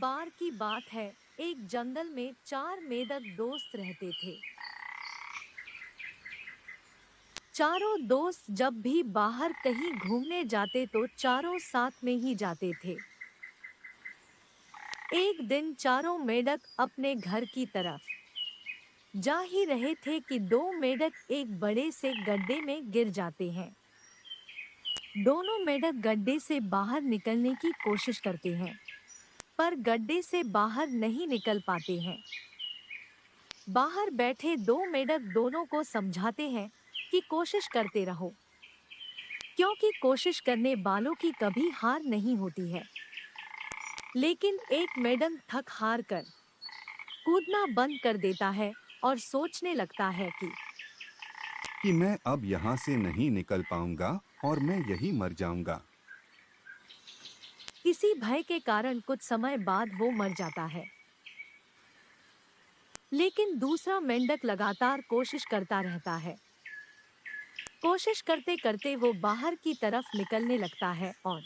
बार की बात है, एक जंगल में 4 मेंढक दोस्त रहते थे। चारों दोस्त जब भी बाहर कहीं घूमने जाते तो चारों साथ में ही जाते थे। एक दिन चारों मेंढक अपने घर की तरफ जा ही रहे थे कि दो मेंढक एक बड़े से गड्ढे में गिर जाते हैं। दोनों मेंढक गड्ढे से बाहर निकलने की कोशिश करते हैं, पर गड्ढे से बाहर नहीं निकल पाते हैं। बाहर बैठे दो मेंढक दोनों को समझाते हैं कि कोशिश करते रहो, क्योंकि कोशिश करने वालों की कभी हार नहीं होती है। लेकिन एक मेंढक थक हार कर कूदना बंद कर देता है और सोचने लगता है कि मैं अब यहाँ से नहीं निकल पाऊंगा और मैं यही मर जाऊंगा। इसी भय के कारण कुछ समय बाद वो मर जाता है। लेकिन दूसरा मेंढक लगातार कोशिश करता रहता है। कोशिश करते करते वो बाहर की तरफ निकलने लगता है और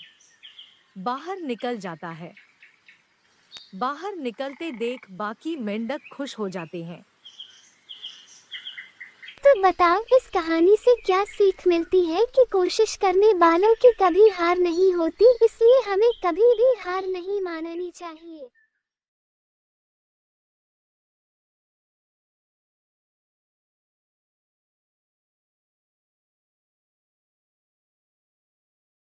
बाहर निकल जाता है। बाहर निकलते देख बाकी मेंढक खुश हो जाते हैं। तो बताओ, इस कहानी से क्या सीख मिलती है कि कोशिश करने वालों की कभी हार नहीं होती, इसलिए हमें कभी भी हार नहीं माननी चाहिए।